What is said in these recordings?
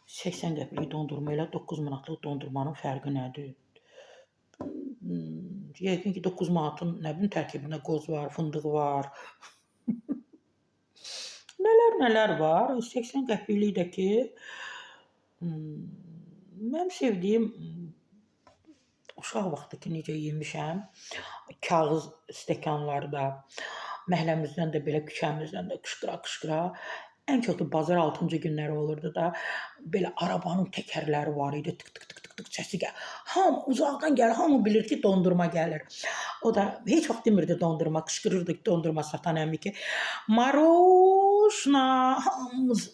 80 qəpiklik dondurma ilə 9 manatlıq dondurmanın fərqi nədir? Yəqin ki 9 manatın nə bilim tərkibində qoz var, fındıq var. Nələr var. 80 qəpiklikdəki mənim sevdiyim uşaq vaxtı ki necə yemişəm, kağız stəkanlarda, məhəlləmizdən də belə küçəmizdən də qışqıra-qışqıra. Ən çox da bazar 6-cı günləri olurdu da, belə arabanın təkərləri var idi, tık tık tık tık tık səsi gəlir. Hamı uzaqdan gəlir, hamı bilir ki dondurma gəlir. O da heç vaxt demirdi dondurma, qışqırırdı dondurma satan əmi ki, Maroşna, hamımız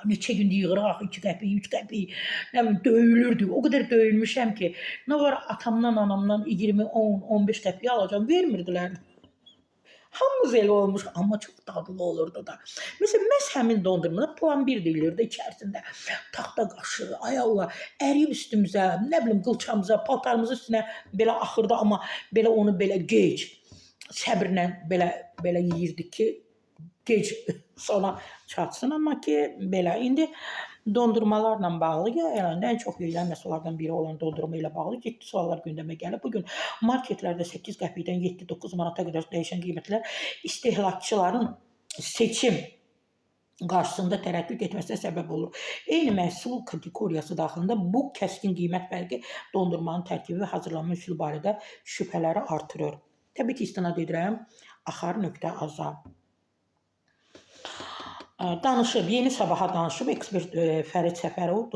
neçə gün yığıraq, 2 qəpik, 3 qəpik, nə bilim döyülürdü. O qədər döyülmüşəm ki, nə var atamdan, anamdan 20, 10, 15 qəpik alacağam, vermirdilər. Hamımız elə olmuş, amma çox dadlı olurdu da. Məsələn, məhz həmin dondurmada plambir deyilirdi içərisində. Taxta qaşı, ay Allah, əriyib üstümüzə, nə bilim qılçamıza, paltarımızın üstünə belə axırdı, amma belə onu belə gec, səbrlə belə yeyirdik ki, gec sona çatsın. Amma ki, belə indi dondurmalarla bağlı ən çox yeyilən məhsullardan biri olan dondurma ilə bağlı ciddi suallar gündəmə gəlib. Bugün marketlərdə 8 qəpikdən 7-9 manata qədər dəyişən qiymətlər istehlakçıların seçim qarşısında tərəddüd etməsinə səbəb olur. Eyni məhsul kateqoriyası daxilində bu kəskin qiymət fərqi dondurmanın tərkibi və hazırlanma üsulu barədə şübhələri artırır. Təbii ki, istinad edirəm Axar.az-a. Danışıb, Yeni Sabaha danışıb, ekspert Fərid Səfərov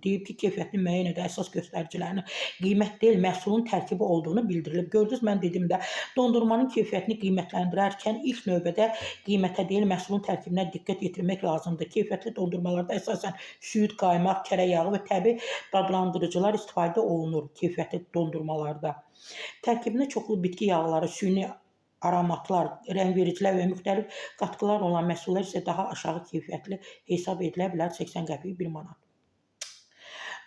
deyib ki, keyfiyyətli müəyyən edən əsas göstəricilərinin qiymət deyil, məhsulun tərkibi olduğunu bildirilib. Gördünüz, mən dedim də, dondurmanın keyfiyyətini qiymətləndirərkən ilk növbədə qiymətə deyil, məhsulun tərkibinə diqqət yetirmək lazımdır. Keyfiyyətli dondurmalarda əsasən süd, qaymaq, kərə yağı və təbii dadlandırıcılar istifadə olunur keyfiyyətli dondurmalarda. Tərkibində çoxlu bitki yağları, süni aromatlar, rəngvericilər və müxtəlif qatqılar olan məhsullar isə daha aşağı keyfiyyətli hesab edilə bilər. 80 qəpik 1 manat.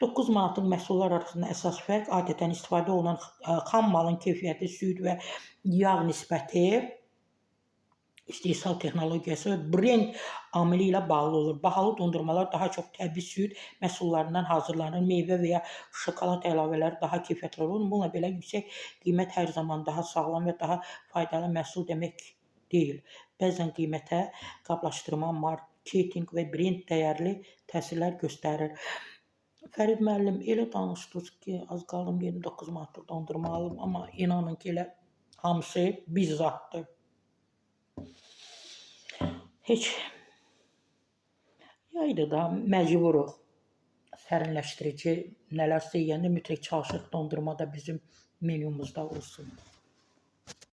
9 manatlıq məhsullar arasında əsas fərq adətən istifadə olunan xam malın keyfiyyəti, süd və yağ nisbəti, istehsal texnologiyası və brend amili ilə bağlı olur. Bahalı dondurmalar daha çox təbii süd məhsullarından hazırlanır. Meyvə və ya şokolad əlavələri daha keyfiyyətli olur. Bununla belə yüksək qiymət hər zaman daha sağlam və daha faydalı məhsul demək deyil. Bəzən qiymətə qablaşdırma, marketinq və brend dəyərli təsirlər göstərir. Fərid müəllim, elə danışdınız ki, az qaldım 29 manatlıq dondurma alım, amma inanın ki, elə hamısı bizzatdır. Heç yaydı da məcburuq. Sərinləşdirici nələrsə yeyəndə mütləq çalışıq dondurma da bizim menyumuzda olsun.